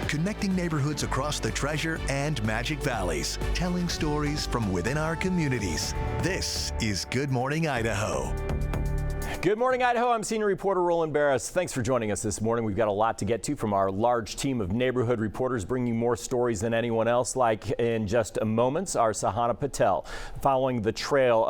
connecting neighborhoods across the Treasure and Magic Valleys, telling stories from within our communities. This is Good Morning Idaho. Good morning, Idaho. I'm senior reporter Roland Barris. Thanks for joining us this morning. We've got a lot to get to from our large team of neighborhood reporters, bringing more stories than anyone else. Like in just a moment, our Sahana Patel, following the trial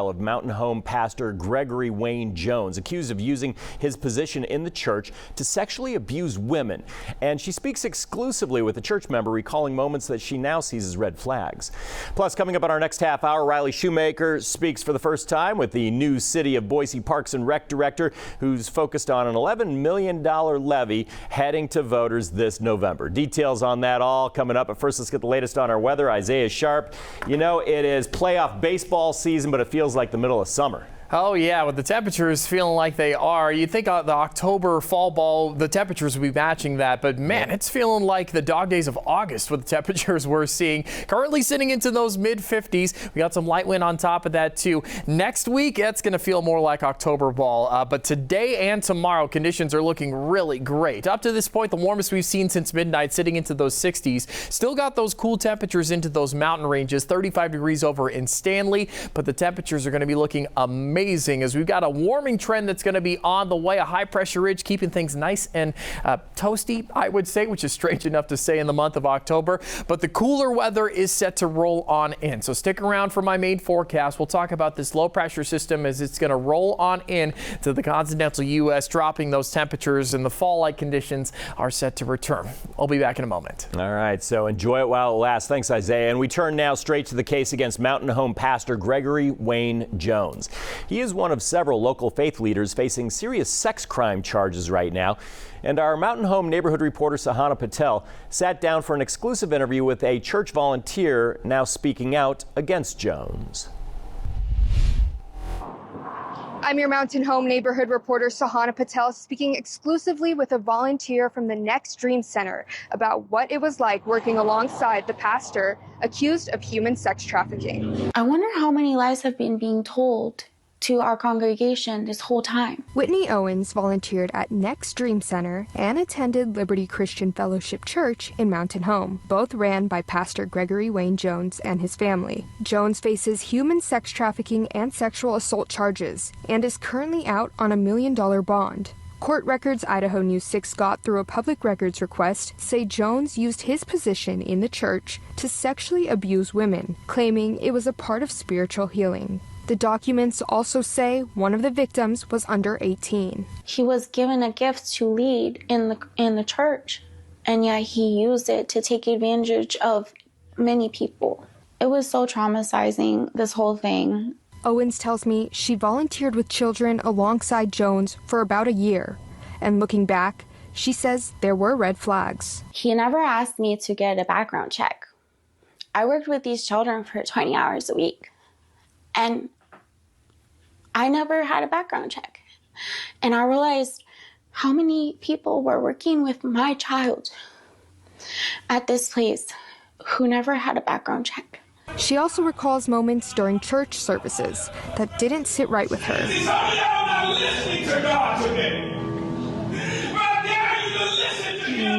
of Mountain Home pastor Gregory Wayne Jones, accused of using his position in the church to sexually abuse women. And she speaks exclusively with a church member, recalling moments that she now sees as red flags. Plus, coming up on our next half hour, Riley Shoemaker speaks for the first time with the new City of Boise Parks and Rec director, who's focused on an $11 million levy heading to voters this November. Details on that all coming up. But first, let's get the latest on our weather. Isaiah Sharp. You know, it is playoff baseball season, but it feels like the middle of summer. Oh, yeah, with the temperatures feeling like they are, you'd think the October fall ball, the temperatures would be matching that. But, man, it's feeling like the dog days of August with the temperatures we're seeing. Currently sitting into those mid-50s. We got some light wind on top of that, too. Next week, it's going to feel more like October ball. But today and tomorrow, conditions are looking really great. Up to this point, the warmest we've seen since midnight, sitting into those 60s. Still got those cool temperatures into those mountain ranges, 35 degrees over in Stanley. But the temperatures are going to be looking amazing, as we've got a warming trend that's going to be on the way, a high pressure ridge keeping things nice and toasty, I would say, which is strange enough to say in the month of October. But the cooler weather is set to roll on in. So stick around for my main forecast. We'll talk about this low pressure system as it's going to roll on in to the continental U.S., dropping those temperatures, and the fall-like conditions are set to return. I'll be back in a moment. All right, so enjoy it while it lasts. Thanks, Isaiah. And we turn now straight to the case against Mountain Home pastor Gregory Wayne Jones. He is one of several local faith leaders facing serious sex crime charges right now. And our Mountain Home neighborhood reporter Sahana Patel sat down for an exclusive interview with a church volunteer now speaking out against Jones. I'm your Mountain Home neighborhood reporter Sahana Patel, speaking exclusively with a volunteer from the Next Dream Center about what it was like working alongside the pastor accused of human sex trafficking. I wonder how many lies have been being told to our congregation this whole time. Whitney Owens volunteered at Next Dream Center and attended Liberty Christian Fellowship Church in Mountain Home, both ran by Pastor Gregory Wayne Jones and his family. Jones faces human sex trafficking and sexual assault charges and is currently out on $1 million bond. Court records Idaho News 6 got through a public records request say Jones used his position in the church to sexually abuse women, claiming it was a part of spiritual healing. The documents also say one of the victims was under 18. He was given a gift to lead in the church, and yet he used it to take advantage of many people. It was so traumatizing, this whole thing. Owens tells me she volunteered with children alongside Jones for about a year. And looking back, she says there were red flags. He never asked me to get a background check. I worked with these children for 20 hours a week. And I never had a background check. And I realized how many people were working with my child at this place who never had a background check. She also recalls moments during church services that didn't sit right with her. I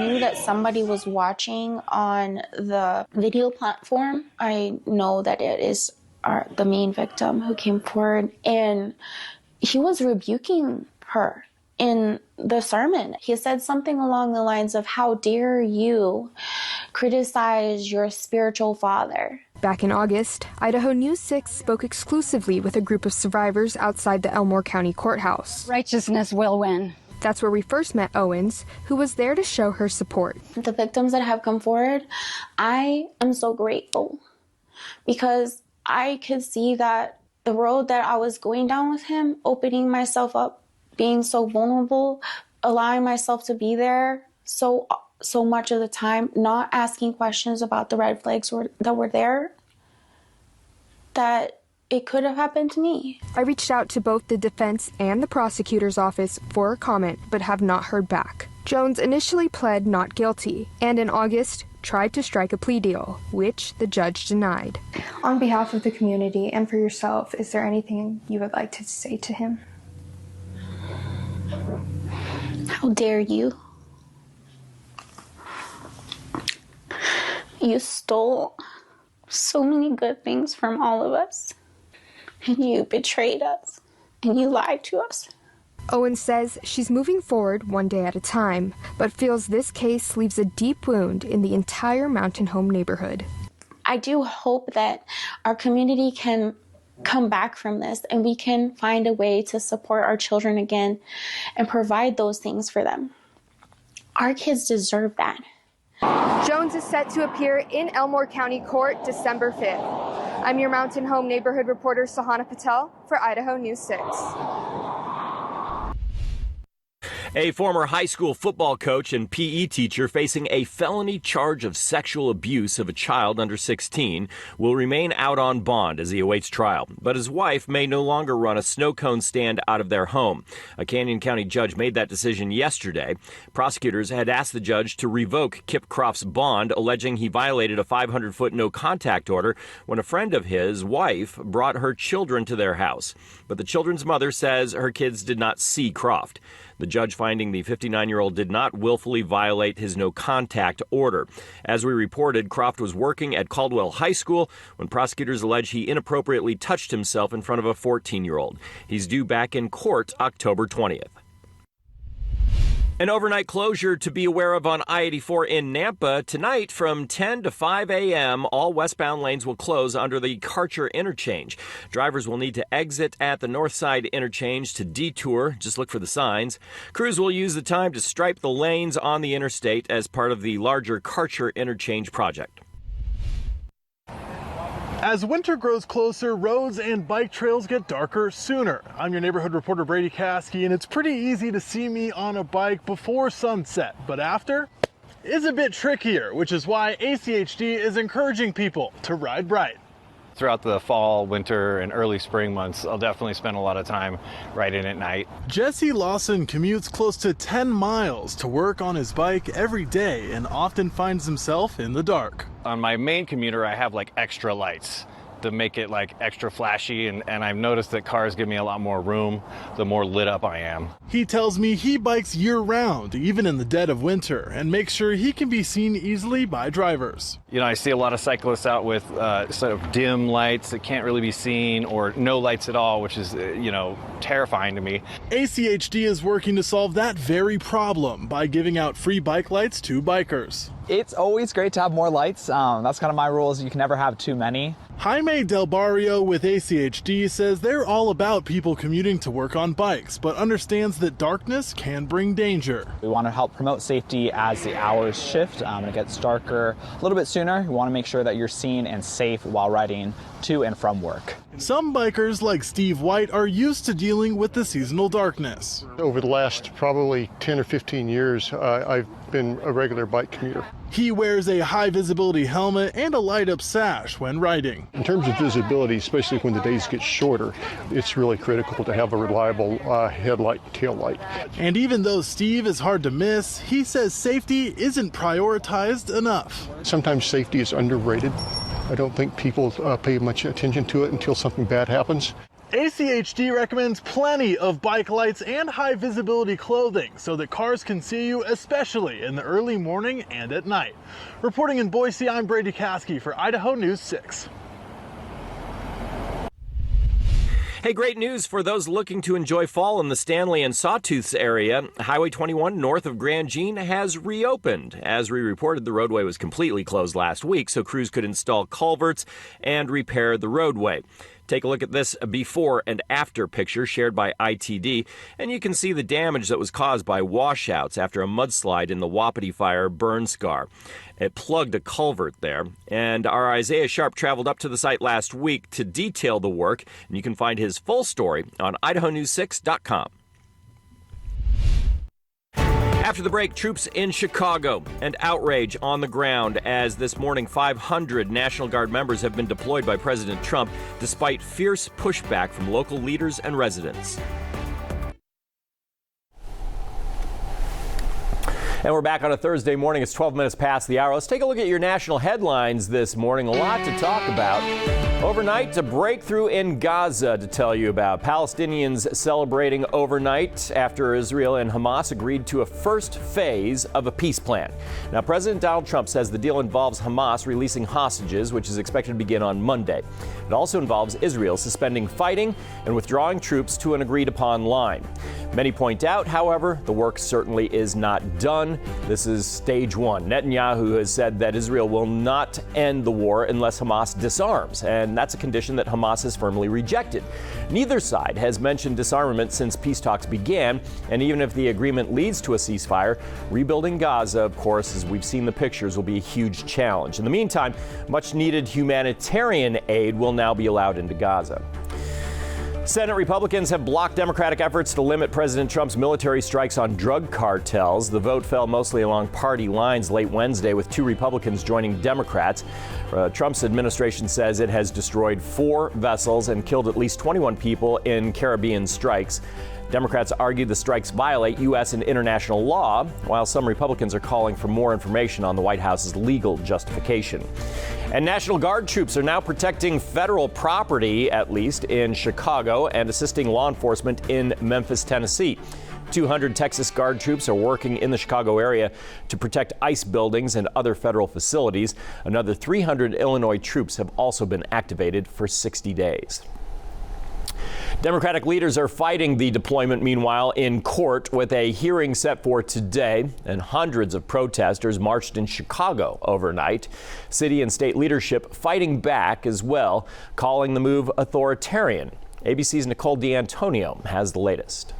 knew that somebody was watching on the video platform. I know that it is the main victim who came forward, and he was rebuking her in the sermon. He said something along the lines of, "How dare you criticize your spiritual father?" Back in August, Idaho News 6 spoke exclusively with a group of survivors outside the Elmore County Courthouse. Righteousness will win. That's where we first met Owens, who was there to show her support. The victims that have come forward, I am so grateful because I could see that the road that I was going down with him, opening myself up, being so vulnerable, allowing myself to be there so much of the time, not asking questions about the red flags that were there, that it could have happened to me. I reached out to both the defense and the prosecutor's office for a comment, but have not heard back. Jones initially pled not guilty, and in August, tried to strike a plea deal, which the judge denied. On behalf of the community and for yourself, is there anything you would like to say to him? How dare you? You stole so many good things from all of us, and you betrayed us, and you lied to us. Owen says she's moving forward one day at a time, but feels this case leaves a deep wound in the entire Mountain Home neighborhood. I do hope that our community can come back from this and we can find a way to support our children again and provide those things for them. Our kids deserve that. Jones is set to appear in Elmore County Court December 5th. I'm your Mountain Home neighborhood reporter Sahana Patel for Idaho News 6. A former high school football coach and PE teacher facing a felony charge of sexual abuse of a child under 16 will remain out on bond as he awaits trial. But his wife may no longer run a snow cone stand out of their home. A Canyon County judge made that decision yesterday. Prosecutors had asked the judge to revoke Kip Croft's bond, alleging he violated a 500-foot no-contact order when a friend of his wife brought her children to their house. But the children's mother says her kids did not see Croft. The judge finding the 59-year-old did not willfully violate his no-contact order. As we reported, Croft was working at Caldwell High School when prosecutors allege he inappropriately touched himself in front of a 14-year-old. He's due back in court October 20th. An overnight closure to be aware of on I-84 in Nampa. Tonight from 10 to 5 a.m., all westbound lanes will close under the Karcher interchange. Drivers will need to exit at the north side interchange to detour. Just look for the signs. Crews will use the time to stripe the lanes on the interstate as part of the larger Karcher interchange project. As winter grows closer, roads and bike trails get darker sooner. I'm your neighborhood reporter Brady Caskey, and it's pretty easy to see me on a bike before sunset, but after is a bit trickier, which is why ACHD is encouraging people to ride bright. Throughout the fall, winter, and early spring months, I'll definitely spend a lot of time riding at night. Jesse Lawson commutes close to 10 miles to work on his bike every day and often finds himself in the dark. On my main commuter, I have like extra lights to make it like extra flashy, and I've noticed that cars give me a lot more room the more lit up I am. He tells me he bikes year-round, even in the dead of winter, and makes sure he can be seen easily by drivers. You know, I see a lot of cyclists out with sort of dim lights that can't really be seen, or no lights at all, which is, terrifying to me. ACHD is working to solve that very problem by giving out free bike lights to bikers. It's always great to have more lights. That's kind of my rule, is you can never have too many. Jaime Del Barrio with ACHD says they're all about people commuting to work on bikes, but understands that darkness can bring danger. We want to help promote safety as the hours shift and it gets darker a little bit sooner. We want to make sure that you're seen and safe while riding to and from work. Some bikers like Steve White are used to dealing with the seasonal darkness. Over the last probably 10 or 15 years, I've been a regular bike commuter. He wears a high visibility helmet and a light up sash when riding. In terms of visibility, especially when the days get shorter, it's really critical to have a reliable headlight and tail light. And even though Steve is hard to miss, he says safety isn't prioritized enough. Sometimes safety is underrated. I don't think people pay much attention to it until something bad happens. ACHD recommends plenty of bike lights and high visibility clothing so that cars can see you, especially in the early morning and at night. Reporting in Boise, I'm Brady Caskey for Idaho News 6. Hey, great news for those looking to enjoy fall in the Stanley and Sawtooths area. Highway 21 north of Grand Jean has reopened. As we reported, the roadway was completely closed last week, so crews could install culverts and repair the roadway. Take a look at this before and after picture shared by ITD, and you can see the damage that was caused by washouts after a mudslide in the Wapiti Fire burn scar. It plugged a culvert there, and our Isaiah Sharp traveled up to the site last week to detail the work, and you can find his full story on idahonews6.com. After the break, troops in Chicago and outrage on the ground as this morning 500 National Guard members have been deployed by President Trump despite fierce pushback from local leaders and residents. And we're back on a Thursday morning. It's 12 minutes past the hour. Let's take a look at your national headlines this morning. A lot to talk about. Overnight, a breakthrough in Gaza to tell you about. Palestinians celebrating overnight after Israel and Hamas agreed to a first phase of a peace plan. Now, President Donald Trump says the deal involves Hamas releasing hostages, which is expected to begin on Monday. It also involves Israel suspending fighting and withdrawing troops to an agreed-upon line. Many point out, however, the work certainly is not done. This is stage one. Netanyahu has said that Israel will not end the war unless Hamas disarms, and that's a condition that Hamas has firmly rejected. Neither side has mentioned disarmament since peace talks began, and even if the agreement leads to a ceasefire, rebuilding Gaza, of course, as we've seen the pictures, will be a huge challenge. In the meantime, much-needed humanitarian aid will now be allowed into Gaza. Senate Republicans have blocked Democratic efforts to limit President Trump's military strikes on drug cartels. The vote fell mostly along party lines late Wednesday, with 2 Republicans joining Democrats. Trump's administration says it has destroyed 4 vessels and killed at least 21 people in Caribbean strikes. Democrats argue the strikes violate U.S. and international law, while some Republicans are calling for more information on the White House's legal justification. And National Guard troops are now protecting federal property, at least in Chicago, and assisting law enforcement in Memphis, Tennessee. 200 Texas Guard troops are working in the Chicago area to protect ICE buildings and other federal facilities. Another 300 Illinois troops have also been activated for 60 days. Democratic leaders are fighting the deployment, meanwhile, in court, with a hearing set for today, and hundreds of protesters marched in Chicago overnight. City and state leadership fighting back as well, calling the move authoritarian. ABC's Nicole D'Antonio has the latest.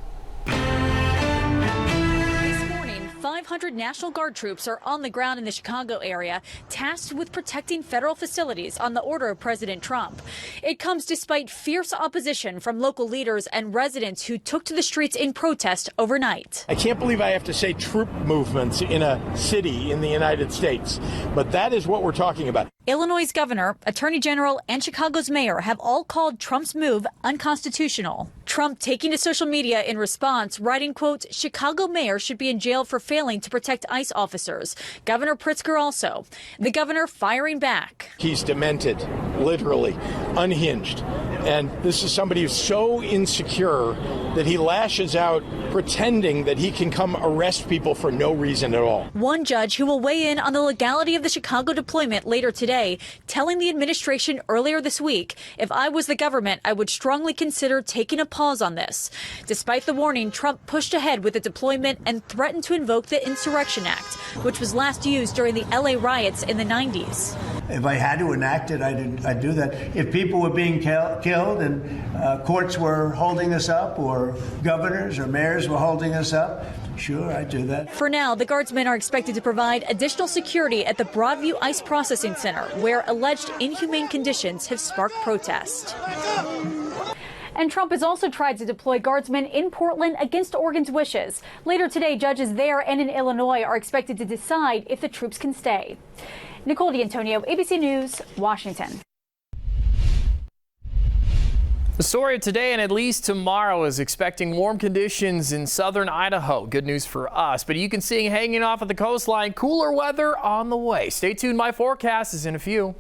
500 National Guard troops are on the ground in the Chicago area, tasked with protecting federal facilities on the order of President Trump. It comes despite fierce opposition from local leaders and residents who took to the streets in protest overnight. I can't believe I have to say troop movements in a city in the United States, but that is what we're talking about. Illinois' governor, attorney general, and Chicago's mayor have all called Trump's move unconstitutional. Trump taking to social media in response, writing, quote, "Chicago mayor should be in jail for failing to protect ICE officers." Governor Pritzker also. The governor firing back. He's demented, literally, unhinged. And this is somebody who's so insecure that he lashes out pretending that he can come arrest people for no reason at all. One judge who will weigh in on the legality of the Chicago deployment later today, telling the administration earlier this week, "If I was the government, I would strongly consider taking a pause on this." Despite the warning, Trump pushed ahead with the deployment and threatened to invoke the Insurrection Act, which was last used during the LA riots in the 90s. If I had to enact it, I'd do that. If people were being killed and courts were holding us up, or governors or mayors were holding us up, sure, I'd do that. For now, the Guardsmen are expected to provide additional security at the Broadview ICE Processing Center, where alleged inhumane conditions have sparked protest. And Trump has also tried to deploy Guardsmen in Portland against Oregon's wishes. Later today, judges there and in Illinois are expected to decide if the troops can stay. Nicole D'Antonio, ABC News, Washington. The story of today and at least tomorrow is expecting warm conditions in southern Idaho. Good news for us, but you can see hanging off of the coastline, cooler weather on the way. Stay tuned. My forecast is in a few.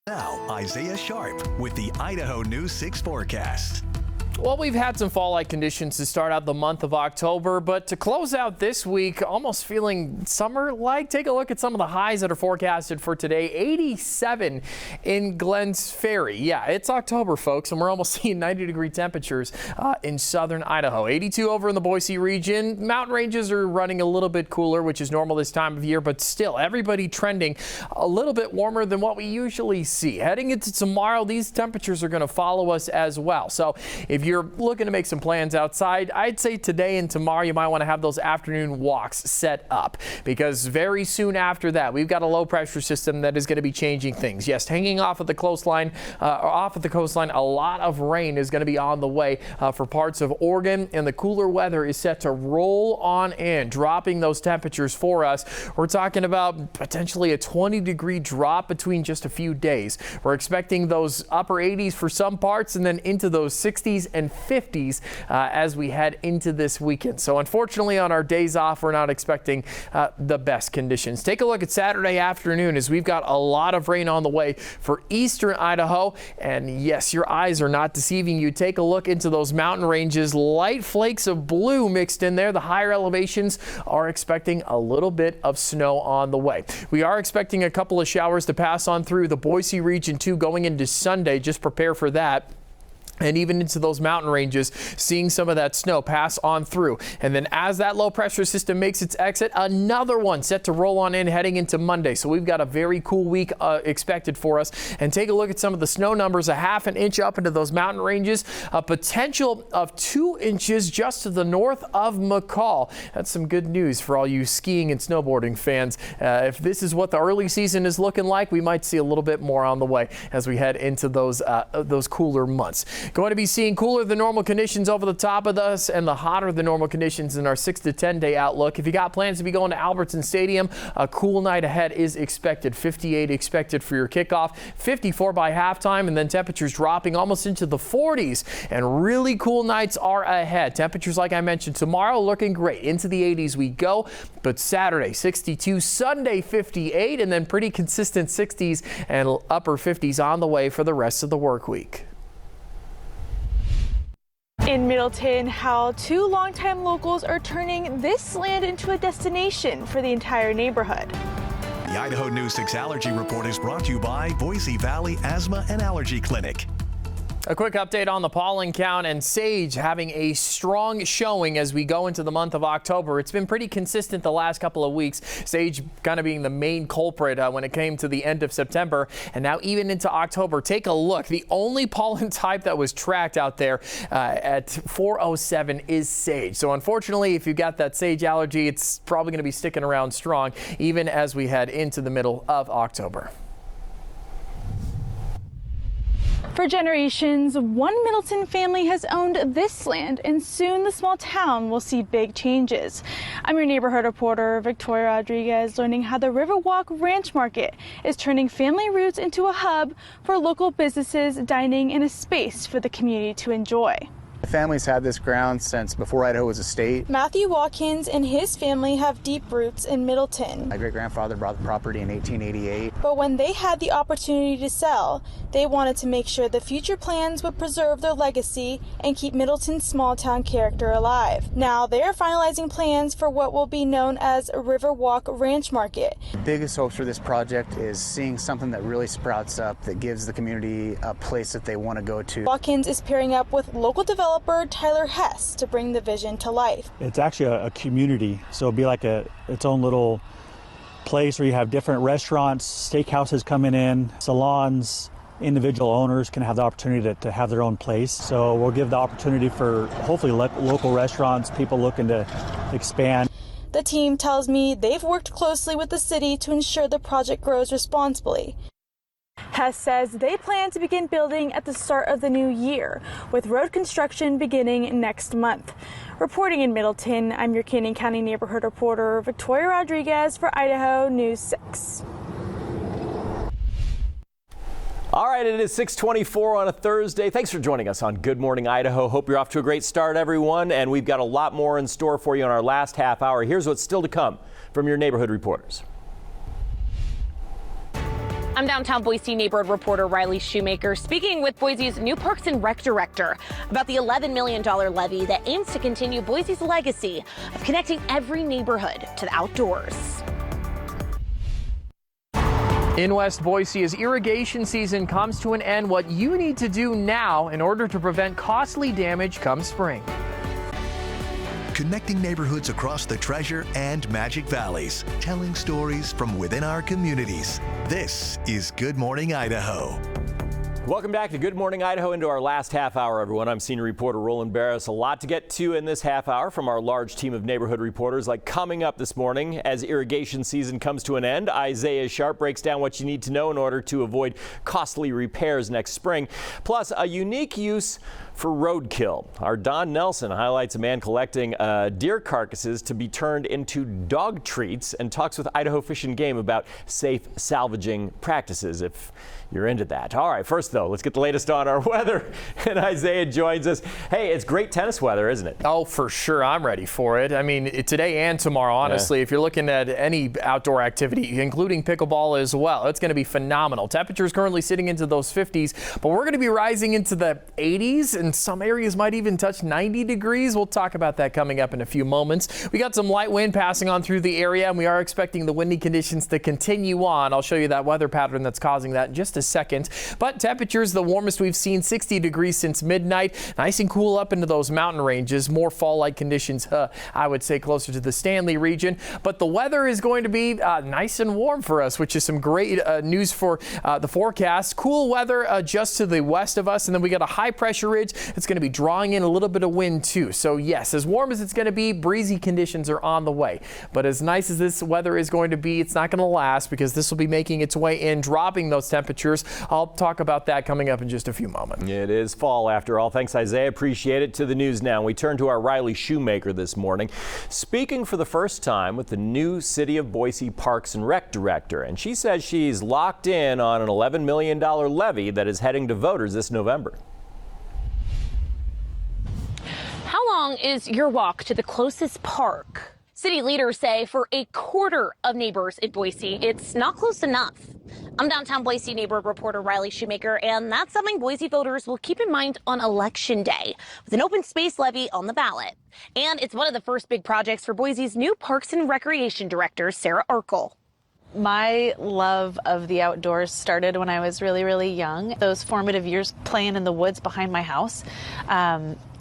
Now, Isaiah Sharp with the Idaho News 6 forecast. Well, we've had some fall-like conditions to start out the month of October, but to close out this week, almost feeling summer-like. Take a look at some of the highs that are forecasted for today. 87 in Glens Ferry. Yeah, it's October, folks, and we're almost seeing 90-degree temperatures in southern Idaho. 82 over in the Boise region. Mountain ranges are running a little bit cooler, which is normal this time of year, but still, everybody trending a little bit warmer than what we usually see. Heading into tomorrow, these temperatures are going to follow us as well. So if you're looking to make some plans outside, I'd say today and tomorrow you might want to have those afternoon walks set up, because very soon after that we've got a low pressure system that is going to be changing things. Yes, hanging off of the coastline, a lot of rain is going to be on the way for parts of Oregon, and the cooler weather is set to roll on in, dropping those temperatures for us. We're talking about potentially a 20-degree drop between just a few days. We're expecting those upper 80s for some parts and then into those 60s and 50s as we head into this weekend. So unfortunately, on our days off, we're not expecting the best conditions. Take a look at Saturday afternoon as we've got a lot of rain on the way for eastern Idaho. And yes, your eyes are not deceiving you. Take a look into those mountain ranges. Light flakes of blue mixed in there. The higher elevations are expecting a little bit of snow on the way. We are expecting a couple of showers to pass on through the Boise region too going into Sunday. Just prepare for that. And even into those mountain ranges, seeing some of that snow pass on through. And then as that low pressure system makes its exit, another one set to roll on in heading into Monday. So we've got a very cool week expected for us. And take a look at some of the snow numbers, a half an inch up into those mountain ranges, a potential of 2 inches just to the north of McCall. That's some good news for all you skiing and snowboarding fans. If this is what the early season is looking like, we might see a little bit more on the way as we head into those cooler months. Going to be seeing cooler than normal conditions over the top of us and the hotter than normal conditions in our 6 to 10 day outlook. If you got plans to be going to Albertson Stadium, a cool night ahead is expected. 58 expected for your kickoff, 54 by halftime, and then temperatures dropping almost into the 40s. And really cool nights are ahead. Temperatures, like I mentioned, tomorrow looking great. Into the 80s we go, but Saturday 62, Sunday 58, and then pretty consistent 60s and upper 50s on the way for the rest of the work week. In Middleton, how 2 longtime locals are turning this land into a destination for the entire neighborhood. The Idaho News 6 Allergy Report is brought to you by Boise Valley Asthma and Allergy Clinic. A quick update on the pollen count and sage having a strong showing as we go into the month of October. It's been pretty consistent the last couple of weeks. Sage kind of being the main culprit when it came to the end of September and now even into October. Take a look. The only pollen type that was tracked out there at 407 is sage. So unfortunately, if you've got that sage allergy, it's probably going to be sticking around strong even as we head into the middle of October. For generations, one Middleton family has owned this land, and soon the small town will see big changes. I'm your neighborhood reporter, Victoria Rodriguez, learning how the Riverwalk Ranch Market is turning family roots into a hub for local businesses, dining, and a space for the community to enjoy. The family's had this ground since before Idaho was a state. Matthew Watkins and his family have deep roots in Middleton. My great-grandfather bought the property in 1888. But when they had the opportunity to sell, they wanted to make sure the future plans would preserve their legacy and keep Middleton's small-town character alive. Now they are finalizing plans for what will be known as Riverwalk Ranch Market. The biggest hopes for this project is seeing something that really sprouts up, that gives the community a place that they want to go to. Watkins is pairing up with local developer Tyler Hess to bring the vision to life. It's actually a community, so it'll be like its own little place where you have different restaurants, steakhouses coming in, salons. Individual owners can have the opportunity to have their own place. So we'll give the opportunity for hopefully local restaurants, people looking to expand. The team tells me they've worked closely with the city to ensure the project grows responsibly. Hess says they plan to begin building at the start of the new year, with road construction beginning next month. Reporting in Middleton, I'm your Canyon County neighborhood reporter, Victoria Rodriguez for Idaho News 6. All right, it is 6:24 on a Thursday. Thanks for joining us on Good Morning Idaho. Hope you're off to a great start, everyone, and we've got a lot more in store for you in our last half hour. Here's what's still to come from your neighborhood reporters. I'm downtown Boise neighborhood reporter Riley Shoemaker speaking with Boise's new Parks and Rec director about the $11 million levy that aims to continue Boise's legacy of connecting every neighborhood to the outdoors. In West Boise, as irrigation season comes to an end, what you need to do now in order to prevent costly damage come spring. Connecting neighborhoods across the Treasure and Magic Valleys, telling stories from within our communities. This is Good Morning Idaho. Welcome back to Good Morning Idaho, into our last half hour, everyone. I'm senior reporter Roland Barris. A lot to get to in this half hour from our large team of neighborhood reporters. Like coming up this morning, as irrigation season comes to an end, Isaiah Sharp breaks down what you need to know in order to avoid costly repairs next spring. Plus, a unique use for roadkill. Our Don Nelson highlights a man collecting deer carcasses to be turned into dog treats and talks with Idaho Fish and Game about safe salvaging practices, if you're into that. All right, first though. Let's get the latest on our weather. And Isaiah joins us. Hey, it's great tennis weather, isn't it? Oh, for sure. I'm ready for it. I mean, today and tomorrow, honestly, if you're looking at any outdoor activity, including pickleball as well, it's going to be phenomenal. Temperatures currently sitting into those 50s, but we're going to be rising into the 80s, and some areas might even touch 90 degrees. We'll talk about that coming up in a few moments. We got some light wind passing on through the area, and we are expecting the windy conditions to continue on. I'll show you that weather pattern that's causing that in just a second. But temperatures, the warmest we've seen, 60 degrees since midnight. Nice and cool up into those mountain ranges. More fall-like conditions, I would say, closer to the Stanley region. But the weather is going to be nice and warm for us, which is some great news for the forecast. Cool weather just to the west of us, and then we got a high-pressure ridge that's going to be drawing in a little bit of wind, too. So, yes, as warm as it's going to be, breezy conditions are on the way. But as nice as this weather is going to be, it's not going to last because this will be making its way in, dropping those temperatures. I'll talk about that coming up in just a few moments. It is fall after all. Thanks, Isaiah. Appreciate it. To the news now. We turn to our Riley Shoemaker this morning, speaking for the first time with the new City of Boise Parks and Rec Director. And she says she's locked in on an $11 million levy that is heading to voters this November. How long is your walk to the closest park? City leaders say for a quarter of neighbors in Boise, it's not close enough. I'm downtown Boise neighborhood reporter Riley Shoemaker, and that's something Boise voters will keep in mind on Election Day, with an open space levy on the ballot. And it's one of the first big projects for Boise's new Parks and Recreation Director, Sarah Urkel. My love of the outdoors started when I was really, really young. Those formative years playing in the woods behind my house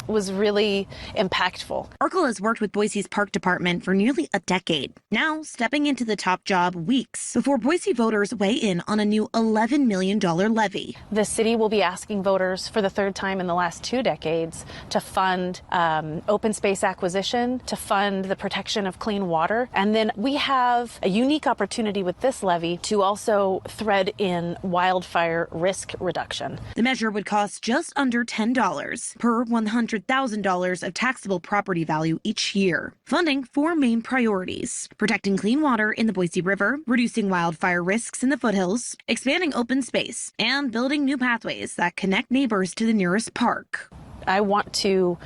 was really impactful. Urkel has worked with Boise's park department for nearly a decade, now stepping into the top job weeks before Boise voters weigh in on a new $11 million levy. The city will be asking voters for the third time in the last 2 decades to fund open space acquisition, to fund the protection of clean water. And then we have a unique opportunity with this levy to also thread in wildfire risk reduction. The measure would cost just under $10 per $100,000 of taxable property value each year, funding 4 main priorities: protecting clean water in the Boise River, reducing wildfire risks in the foothills, expanding open space, and building new pathways that connect neighbors to the nearest park. I want to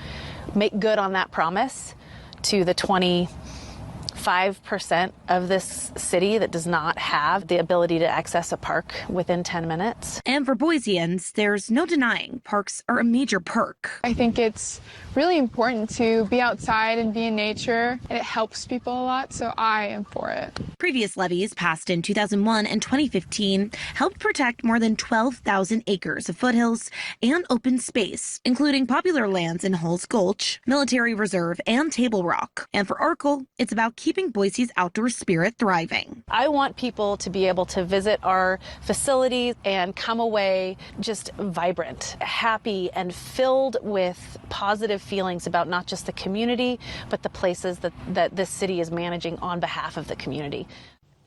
make good on that promise to the 25% of this city that does not have the ability to access a park within 10 minutes. And for Boiseans, there's no denying parks are a major perk. I think it's really important to be outside and be in nature, and it helps people a lot, so I am for it. Previous levies passed in 2001 and 2015 helped protect more than 12,000 acres of foothills and open space, including popular lands in Hulls Gulch, Military Reserve, and Table Rock. And for Urkel, it's about keeping Boise's outdoor spirit thriving. I want people to be able to visit our facilities and come away just vibrant, happy, and filled with positive feelings about not just the community, but the places that this city is managing on behalf of the community.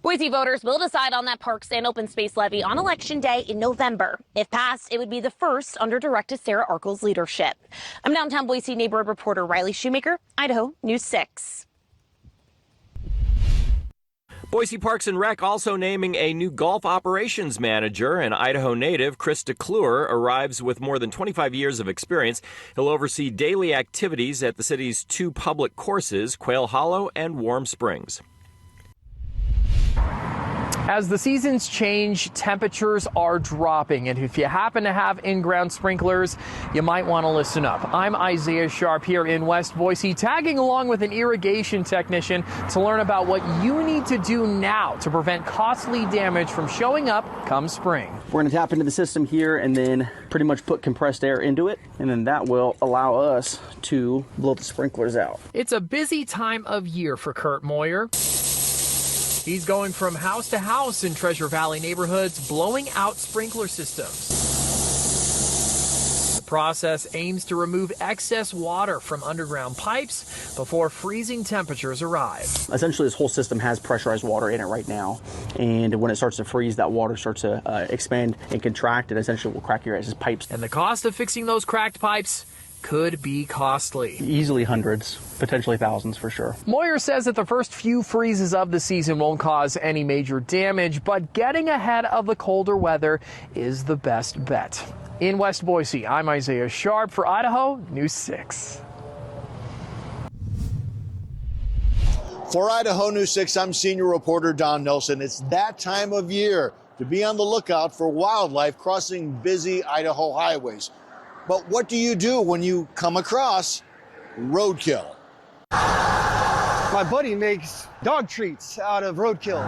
Boise voters will decide on that parks and open space levy on Election Day in November. If passed, it would be the first under Director Sarah Urkel's leadership. I'm downtown Boise neighborhood reporter Riley Shoemaker, Idaho News 6. Boise Parks and Rec also naming a new golf operations manager. An Idaho native, Chris DeClure, arrives with more than 25 years of experience. He'll oversee daily activities at the city's 2 public courses, Quail Hollow and Warm Springs. As the seasons change, temperatures are dropping, and if you happen to have in-ground sprinklers, you might want to listen up. I'm Isaiah Sharp here in West Boise, tagging along with an irrigation technician to learn about what you need to do now to prevent costly damage from showing up come spring. We're going to tap into the system here and then pretty much put compressed air into it, and then that will allow us to blow the sprinklers out. It's a busy time of year for Kurt Moyer. He's going from house to house in Treasure Valley neighborhoods, blowing out sprinkler systems. The process aims to remove excess water from underground pipes before freezing temperatures arrive. Essentially, this whole system has pressurized water in it right now, and when it starts to freeze, that water starts to expand and contract, and essentially will crack your guys' pipes. And the cost of fixing those cracked pipes could be costly. Easily hundreds, potentially thousands for sure. Moyer says that the first few freezes of the season won't cause any major damage, but getting ahead of the colder weather is the best bet. In West Boise, I'm Isaiah Sharp for Idaho News 6. For Idaho News 6, I'm senior reporter Don Nelson. It's that time of year to be on the lookout for wildlife crossing busy Idaho highways. But what do you do when you come across roadkill? My buddy makes dog treats out of roadkill.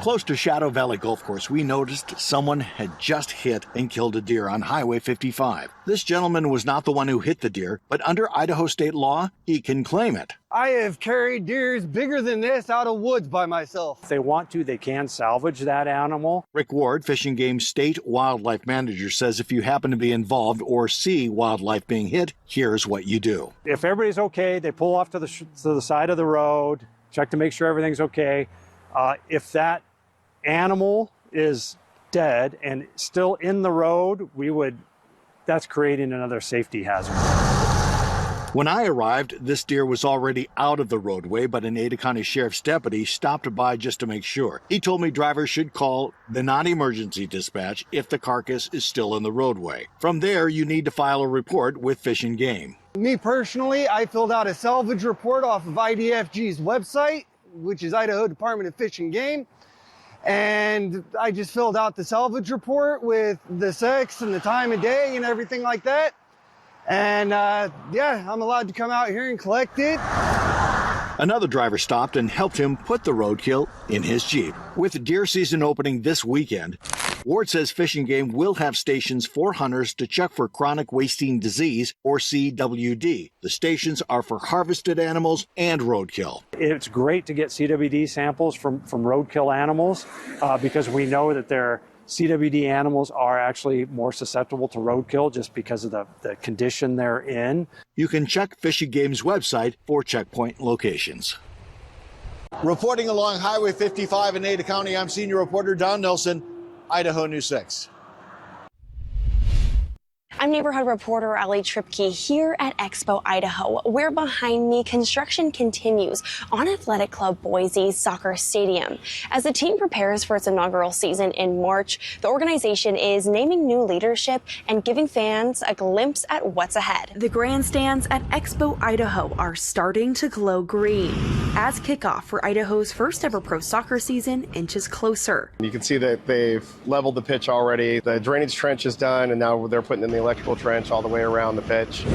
Close to Shadow Valley Golf Course, we noticed someone had just hit and killed a deer on Highway 55. This gentleman was not the one who hit the deer, but under Idaho state law, he can claim it. I have carried deers bigger than this out of woods by myself. If they want to, they can salvage that animal. Rick Ward, Fish and Game State Wildlife Manager, says if you happen to be involved or see wildlife being hit, here's what you do. If everybody's okay, they pull off to the side of the road, check to make sure everything's okay. If that animal is dead and still in the road, that's creating another safety hazard. When I arrived, this deer was already out of the roadway, but an Ada County Sheriff's deputy stopped by just to make sure. He told me drivers should call the non-emergency dispatch if the carcass is still in the roadway. From there, you need to file a report with Fish and Game. Me personally, I filled out a salvage report off of IDFG's website, which is Idaho Department of Fish and Game. And I just filled out the salvage report with the sex and the time of day and everything like that. And yeah, I'm allowed to come out here and collect it. Another driver stopped and helped him put the roadkill in his Jeep. With deer season opening this weekend, Ward says Fish and Game will have stations for hunters to check for chronic wasting disease, or CWD. The stations are for harvested animals and roadkill. It's great to get CWD samples from roadkill animals because we know that their CWD animals are actually more susceptible to roadkill just because of the condition they're in. You can check Fish and Game's website for checkpoint locations. Reporting along Highway 55 in Ada County, I'm senior reporter Don Nelson, Idaho News 6. I'm neighborhood reporter Allie Tripke here at Expo Idaho, where behind me construction continues on Athletic Club Boise's soccer stadium. As the team prepares for its inaugural season in March, the organization is naming new leadership and giving fans a glimpse at what's ahead. The grandstands at Expo Idaho are starting to glow green as kickoff for Idaho's first ever pro soccer season inches closer. You can see that they've leveled the pitch already. The drainage trench is done, and now they're putting in the electrical trench all the way around the pitch.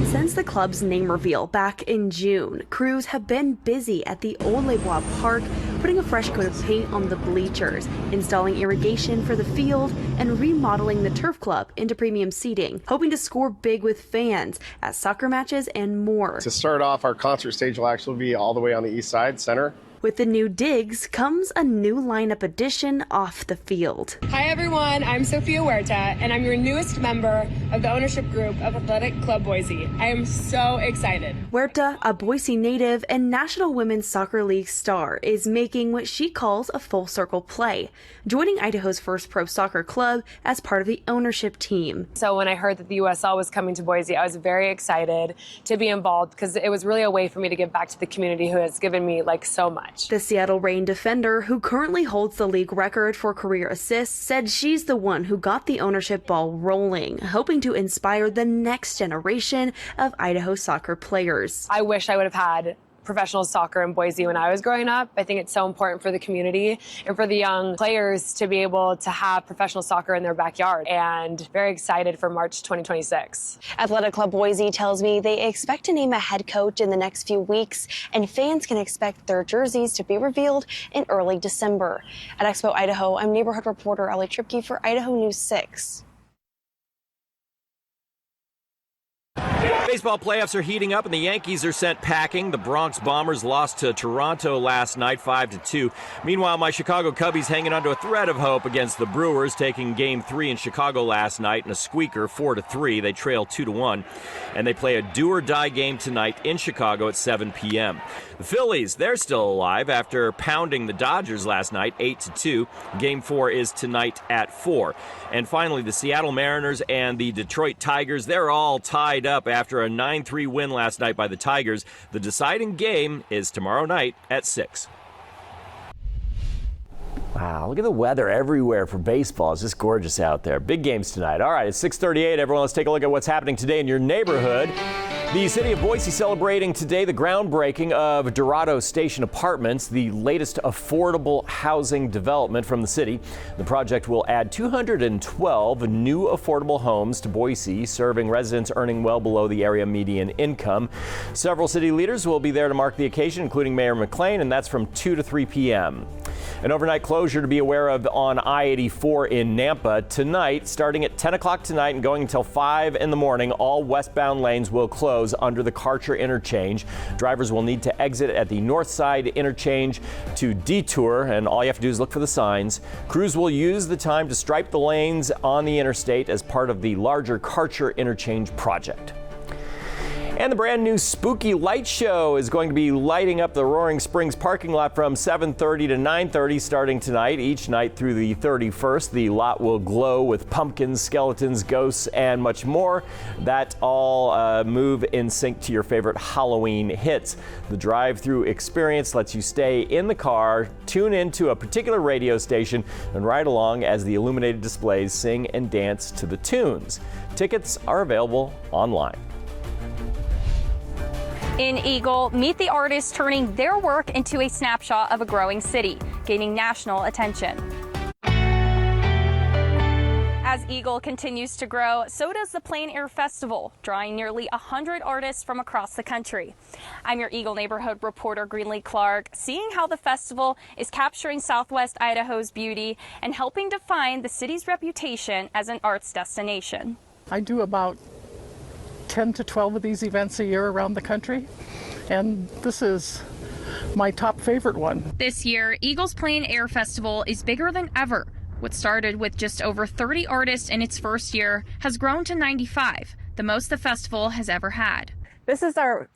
Since the club's name reveal back in June, crews have been busy at the Old Les Bois Park, putting a fresh coat of paint on the bleachers, installing irrigation for the field, and remodeling the turf club into premium seating, hoping to score big with fans at soccer matches and more. To start off, our concert stage will actually be all the way on the east side, center. With the new digs comes a new lineup addition off the field. Hi everyone, I'm Sophia Huerta, and I'm your newest member of the ownership group of Athletic Club Boise. I am so excited. Huerta, a Boise native and National Women's Soccer League star, is making what she calls a full circle play, joining Idaho's first pro soccer club as part of the ownership team. So when I heard that the USL was coming to Boise, I was very excited to be involved because it was really a way for me to give back to the community who has given me so much. The Seattle Reign defender, who currently holds the league record for career assists, said she's the one who got the ownership ball rolling, hoping to inspire the next generation of Idaho soccer players. I wish I would have had professional soccer in Boise when I was growing up. I think it's so important for the community and for the young players to be able to have professional soccer in their backyard, and very excited for March 2026. Athletic Club Boise tells me they expect to name a head coach in the next few weeks, and fans can expect their jerseys to be revealed in early December. At Expo Idaho, I'm neighborhood reporter Allie Tripke for Idaho News 6. Baseball playoffs are heating up and the Yankees are sent packing. The Bronx Bombers lost to Toronto last night 5-2. Meanwhile, my Chicago Cubbies hanging onto a thread of hope against the Brewers, taking Game 3 in Chicago last night in a squeaker 4-3. They trail 2-1. And they play a do-or-die game tonight in Chicago at 7 p.m. The Phillies, they're still alive after pounding the Dodgers last night 8-2. Game 4 is tonight at 4. And finally, the Seattle Mariners and the Detroit Tigers, they're all tied up after a 9-3 win last night by the Tigers. The deciding game is tomorrow night at 6. Wow, look at the weather everywhere for baseball. It's just gorgeous out there. Big games tonight. All right, it's 6:38. Everyone, let's take a look at what's happening today in your neighborhood. The city of Boise celebrating today the groundbreaking of Dorado Station Apartments, the latest affordable housing development from the city. The project will add 212 new affordable homes to Boise, serving residents earning well below the area median income. Several city leaders will be there to mark the occasion, including Mayor McLean, and that's from 2 to 3 p.m. An overnight closure to be aware of on I-84 in Nampa tonight, starting at 10 o'clock tonight and going until 5 in the morning. All westbound lanes will close under the Karcher interchange. Drivers will need to exit at the north side interchange to detour, and all you have to do is look for the signs. Crews will use the time to stripe the lanes on the interstate as part of the larger Karcher interchange project. And the brand new Spooky Light Show is going to be lighting up the Roaring Springs parking lot from 7:30 to 9:30 starting tonight. Each night through the 31st, the lot will glow with pumpkins, skeletons, ghosts, and much more. That all move in sync to your favorite Halloween hits. The drive-through experience lets you stay in the car, tune into a particular radio station, and ride along as the illuminated displays sing and dance to the tunes. Tickets are available online. In Eagle, meet the artists turning their work into a snapshot of a growing city, gaining national attention. As Eagle continues to grow, so does the Plein Air Festival, drawing nearly 100 artists from across the country. I'm your Eagle neighborhood reporter, Greenlee Clark, seeing how the festival is capturing Southwest Idaho's beauty and helping define the city's reputation as an arts destination. I do about 10 to 12 of these events a year around the country, and this is my top favorite one. This year, Eagle's Plein Air Festival is bigger than ever. What started with just over 30 artists in its first year has grown to 95, the most the festival has ever had. This is our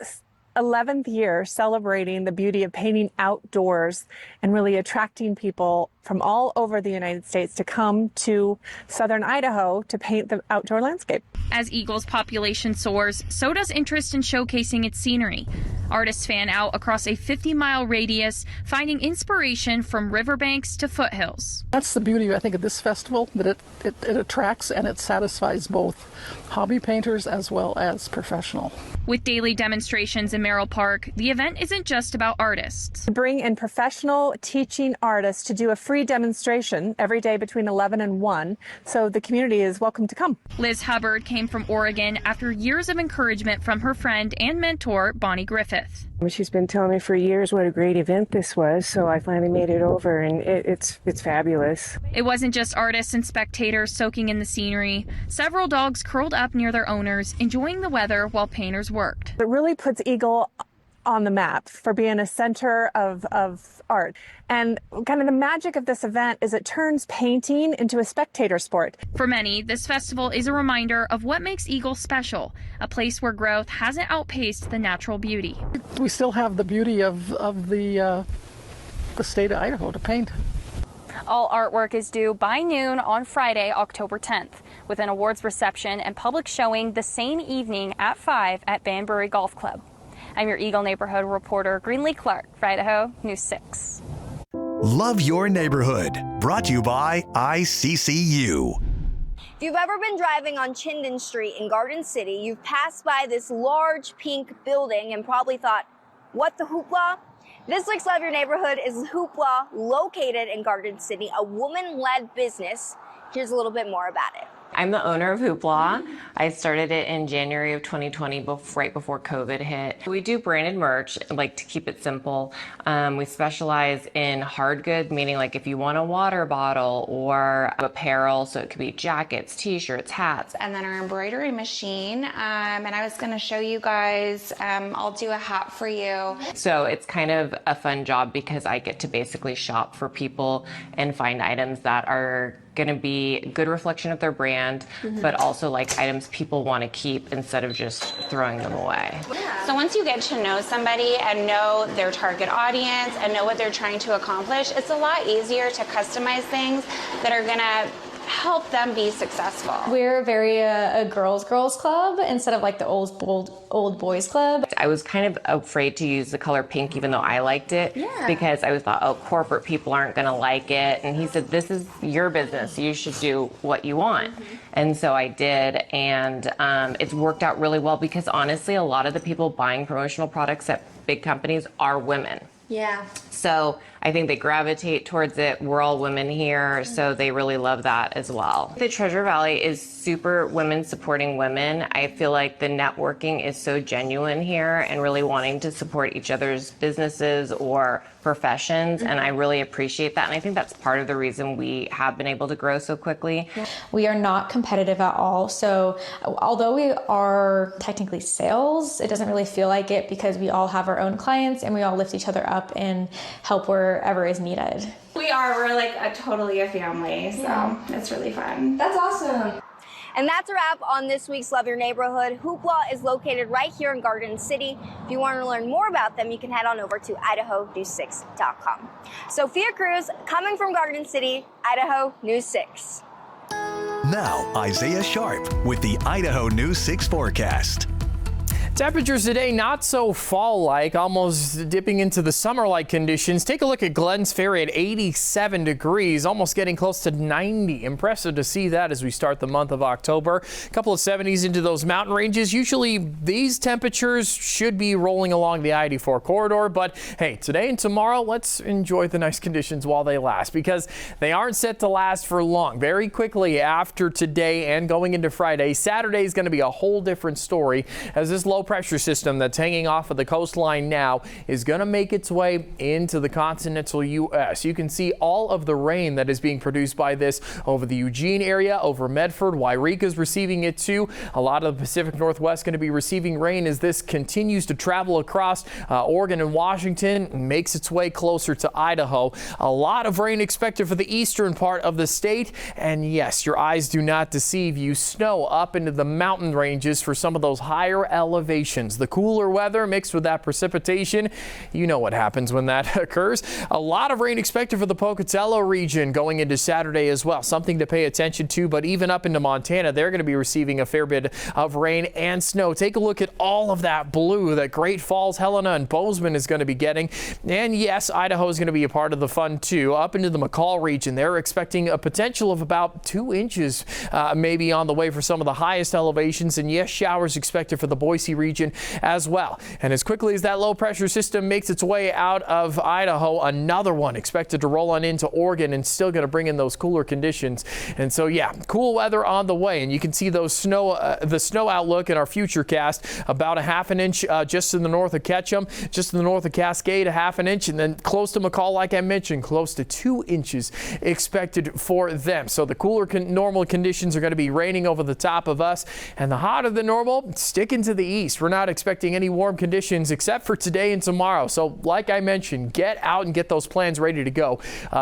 11th year celebrating the beauty of painting outdoors and really attracting people from all over the United States to come to southern Idaho to paint the outdoor landscape. As Eagle's population soars, so does interest in showcasing its scenery. Artists fan out across a 50-mile radius, finding inspiration from riverbanks to foothills. That's the beauty, I think, of this festival, that it attracts and it satisfies both hobby painters as well as professional. With daily demonstrations in Merrill Park, the event isn't just about artists. To bring in professional teaching artists to do a free demonstration every day between 11 and 1, so the community is welcome to come. Liz Hubbard came from Oregon after years of encouragement from her friend and mentor, Bonnie Griffith. She's been telling me for years what a great event this was, so I finally made it over, and it's fabulous. It wasn't just artists and spectators soaking in the scenery. Several dogs curled up near their owners, enjoying the weather while painters worked. It really puts Eagle on the map for being a center of art. And kind of the magic of this event is it turns painting into a spectator sport. For many, this festival is a reminder of what makes Eagle special, a place where growth hasn't outpaced the natural beauty. We still have the beauty of the state of Idaho to paint. All artwork is due by noon on Friday, October 10th, with an awards reception and public showing the same evening at 5 at Banbury Golf Club. I'm your Eagle neighborhood reporter, Greenlee Clark, for Idaho News 6. Love your neighborhood. Brought to you by ICCU. If you've ever been driving on Chinden Street in Garden City, you've passed by this large pink building and probably thought, what the hoopla? This week's Love Your Neighborhood is Hoopla, located in Garden City, a woman-led business. Here's a little bit more about it. I'm the owner of Hoopla. I started it in January of 2020, right before COVID hit. We do branded merch, like to keep it simple. We specialize in hard goods, meaning like if you want a water bottle or apparel, so it could be jackets, t-shirts, hats. And then our embroidery machine, and I was gonna show you guys, I'll do a hat for you. So it's kind of a fun job because I get to basically shop for people and find items that are going to be a good reflection of their brand, but also like items people want to keep instead of just throwing them away. So once you get to know somebody and know their target audience and know what they're trying to accomplish, it's a lot easier to customize things that are gonna help them be successful. We're very a girls club instead of like the old boys club. I was kind of afraid to use the color pink even though I liked it because I thought, oh, corporate people aren't going to like it. And he said, this is your business. You should do what you want. And so I did. And it's worked out really well because honestly, a lot of the people buying promotional products at big companies are women. Yeah. So I think they gravitate towards it. We're all women here, so they really love that as well. The Treasure Valley is super women supporting women. I feel like the networking is so genuine here and really wanting to support each other's businesses or professions, and I really appreciate that. And I think that's part of the reason we have been able to grow so quickly. We are not competitive at all. So although we are technically sales, it doesn't really feel like it because we all have our own clients and we all lift each other up and help wherever is needed. We're like totally a family, so it's really fun. That's awesome. And that's a wrap on this week's Love Your Neighborhood. Hoopla is located right here in Garden City. If you want to learn more about them, you can head on over to idahonews6.com. Sophia Cruz, coming from Garden City, Idaho News 6. Now, Isaiah Sharp with the Idaho News 6 forecast. Temperatures today not so fall-like, almost dipping into the summer-like conditions. Take a look at Glens Ferry at 87 degrees, almost getting close to 90. Impressive to see that as we start the month of October. A couple of 70s into those mountain ranges. Usually these temperatures should be rolling along the I-84 corridor, but hey, today and tomorrow, let's enjoy the nice conditions while they last because they aren't set to last for long. Very quickly after today and going into Friday, Saturday is going to be a whole different story as this low pressure system that's hanging off of the coastline now is going to make its way into the continental U.S. You can see all of the rain that is being produced by this over the Eugene area, over Medford. Wairika is receiving it too. A lot of the Pacific Northwest going to be receiving rain as this continues to travel across Oregon and Washington and makes its way closer to Idaho. A lot of rain expected for the eastern part of the state. And yes, your eyes do not deceive you. Snow up into the mountain ranges for some of those higher elevations. The cooler weather mixed with that precipitation, you know what happens when that occurs. A lot of rain expected for the Pocatello region going into Saturday as well. Something to pay attention to, but even up into Montana, they're going to be receiving a fair bit of rain and snow. Take a look at all of that blue that Great Falls, Helena, and Bozeman is going to be getting. And yes, Idaho is going to be a part of the fun too. Up into the McCall region, they're expecting a potential of about 2 inches maybe on the way for some of the highest elevations. And yes, showers expected for the Boise region as well. And as quickly as that low pressure system makes its way out of Idaho, another one expected to roll on into Oregon and still going to bring in those cooler conditions. And so yeah, cool weather on the way. And you can see those the snow outlook in our future cast, about a half an inch just to the north of Ketchum, just to the north of Cascade, a half an inch, and then close to McCall, like I mentioned, close to 2 inches expected for them. So the cooler normal conditions are going to be raining over the top of us, and the hotter than normal sticking to the east. We're not expecting any warm conditions except for today and tomorrow. So like I mentioned, get out and get those plans ready to go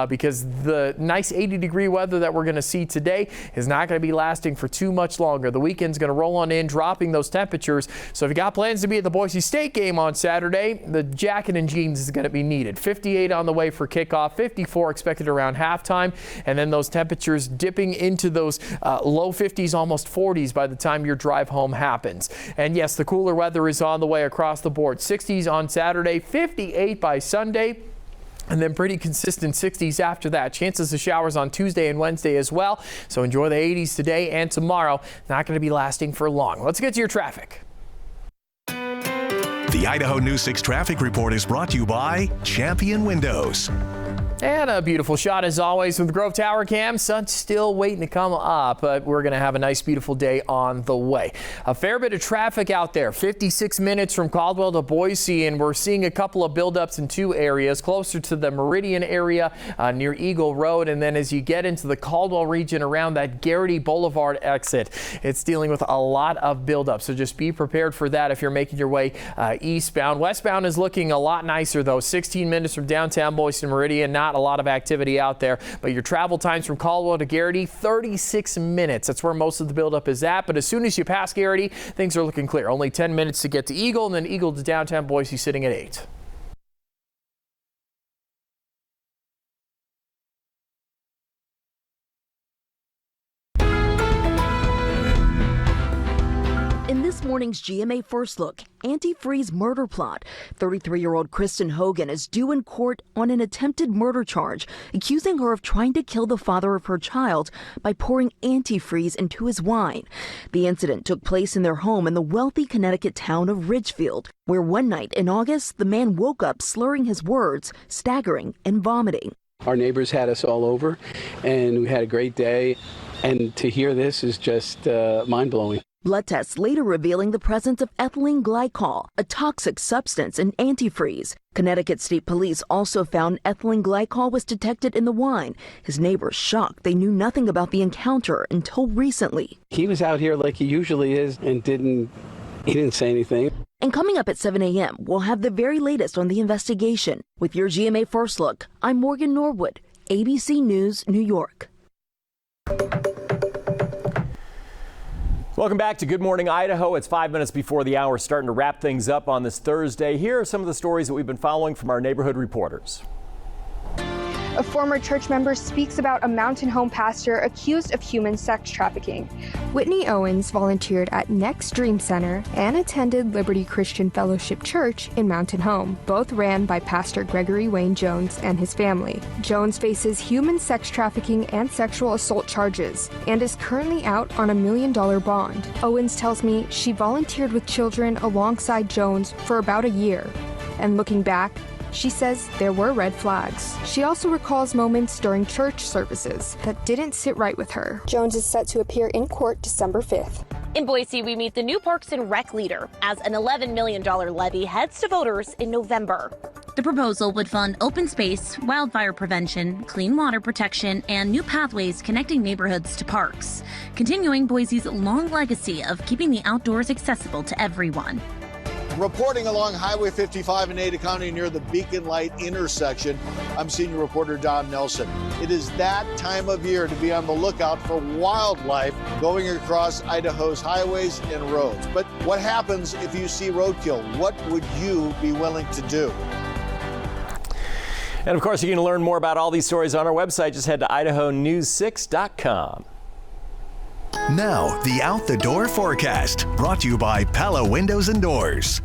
because the nice 80-degree weather that we're going to see today is not going to be lasting for too much longer. The weekend's going to roll on in, dropping those temperatures. So if you got plans to be at the Boise State game on Saturday, the jacket and jeans is going to be needed. 58 on the way for kickoff, 54 expected around halftime, and then those temperatures dipping into those low 50s, almost 40s by the time your drive home happens. And yes, the cooler weather is on the way across the board. 60s on Saturday, 58 by Sunday. And then pretty consistent 60s after that. Chances of showers on Tuesday and Wednesday as well. So enjoy the 80s today and tomorrow. Not going to be lasting for long. Let's get to your traffic. The Idaho News 6 traffic report is brought to you by Champion Windows. And a beautiful shot as always with the Grove Tower cam. Sun's still waiting to come up, but we're going to have a nice, beautiful day on the way. A fair bit of traffic out there, 56 minutes from Caldwell to Boise, and we're seeing a couple of buildups in two areas, closer to the Meridian area near Eagle Road. And then as you get into the Caldwell region around that Garrity Boulevard exit, it's dealing with a lot of buildup. So just be prepared for that if you're making your way eastbound. Westbound is looking a lot nicer, though. 16 minutes from downtown Boise to Meridian. Not a lot of activity out there, but your travel times from Caldwell to Garrity, 36 minutes. That's where most of the buildup is at. But as soon as you pass Garrity, things are looking clear. Only 10 minutes to get to Eagle, and then Eagle to downtown Boise sitting at 8. In this morning's GMA First Look, antifreeze murder plot. 33-year-old Kristen Hogan is due in court on an attempted murder charge, accusing her of trying to kill the father of her child by pouring antifreeze into his wine. The incident took place in their home in the wealthy Connecticut town of Ridgefield, where one night in August, the man woke up slurring his words, staggering and vomiting. Our neighbors had us all over, and we had a great day. And to hear this is just mind-blowing. Blood tests later revealing the presence of ethylene glycol, a toxic substance in antifreeze. Connecticut State Police also found ethylene glycol was detected in the wine. His neighbors shocked they knew nothing about the encounter until recently. He was out here like he usually is and he didn't say anything. And coming up at 7 a.m., we'll have the very latest on the investigation. With your GMA First Look, I'm Morgan Norwood, ABC News, New York. Welcome back to Good Morning Idaho. It's 5 minutes before the hour, starting to wrap things up on this Thursday. Here are some of the stories that we've been following from our neighborhood reporters. A former church member speaks about a Mountain Home pastor accused of human sex trafficking. Whitney Owens volunteered at Next Dream Center and attended Liberty Christian Fellowship Church in Mountain Home, both ran by Pastor Gregory Wayne Jones and his family. Jones faces human sex trafficking and sexual assault charges and is currently out on $1 million bond. Owens tells me she volunteered with children alongside Jones for about a year. And looking back, she says there were red flags. She also recalls moments during church services that didn't sit right with her. Jones is set to appear in court December 5th. In Boise, we meet the new Parks and Rec leader as an $11 million levy heads to voters in November. The proposal would fund open space, wildfire prevention, clean water protection, and new pathways connecting neighborhoods to parks, continuing Boise's long legacy of keeping the outdoors accessible to everyone. Reporting along Highway 55 in Ada County near the Beacon Light intersection, I'm senior reporter Don Nelson. It is that time of year to be on the lookout for wildlife going across Idaho's highways and roads. But what happens if you see roadkill? What would you be willing to do? And of course, you can learn more about all these stories on our website. Just head to idahonews6.com. Now, the Out the Door forecast, brought to you by Pella Windows and Doors.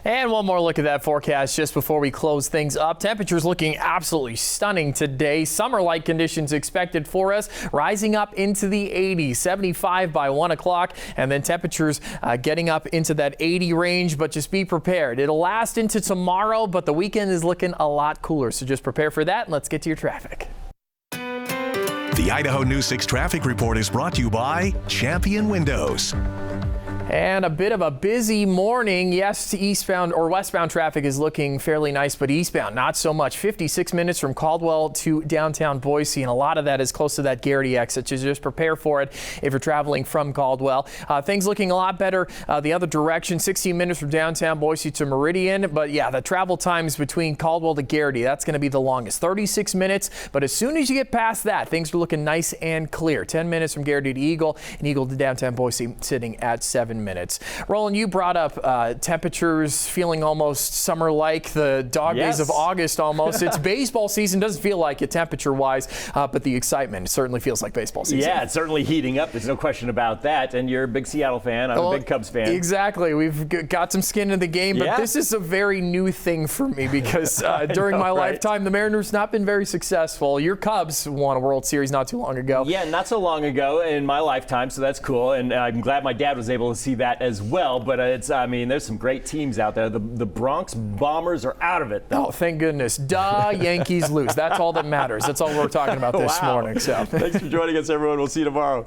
And one more look at that forecast just before we close things up. Temperatures looking absolutely stunning today. Summer-like conditions expected for us, rising up into the 80s, 75 by 1 o'clock, and then temperatures getting up into that 80 range. But just be prepared. It'll last into tomorrow, but the weekend is looking a lot cooler. So just prepare for that. And let's get to your traffic. The Idaho News 6 traffic report is brought to you by Champion Windows. And a bit of a busy morning. Yes, eastbound or westbound traffic is looking fairly nice, but eastbound not so much. 56 minutes from Caldwell to downtown Boise, and a lot of that is close to that Garrity exit. So just prepare for it if you're traveling from Caldwell. Things looking a lot better the other direction. 16 minutes from downtown Boise to Meridian. But yeah, the travel times between Caldwell to Garrity, that's going to be the longest, 36 minutes. But as soon as you get past that, things are looking nice and clear. 10 minutes from Garrity to Eagle, and Eagle to downtown Boise sitting at 7 minutes. Roland, you brought up temperatures feeling almost summer-like, the dog days of August almost. It's baseball season. Doesn't feel like it temperature-wise, but the excitement certainly feels like baseball season. Yeah, it's certainly heating up. There's no question about that. And you're a big Seattle fan. I'm a big Cubs fan. Exactly. We've got some skin in the game, but this is a very new thing for me because during my lifetime, the Mariners not been very successful. Your Cubs won a World Series not too long ago. Yeah, not so long ago in my lifetime, so that's cool. And I'm glad my dad was able to see see that as well. But there's some great teams out there. The Bronx Bombers are out of it, though. Oh, thank goodness. Yankees lose. That's all that matters. That's all we're talking about this morning. So thanks for joining us, everyone. We'll see you tomorrow.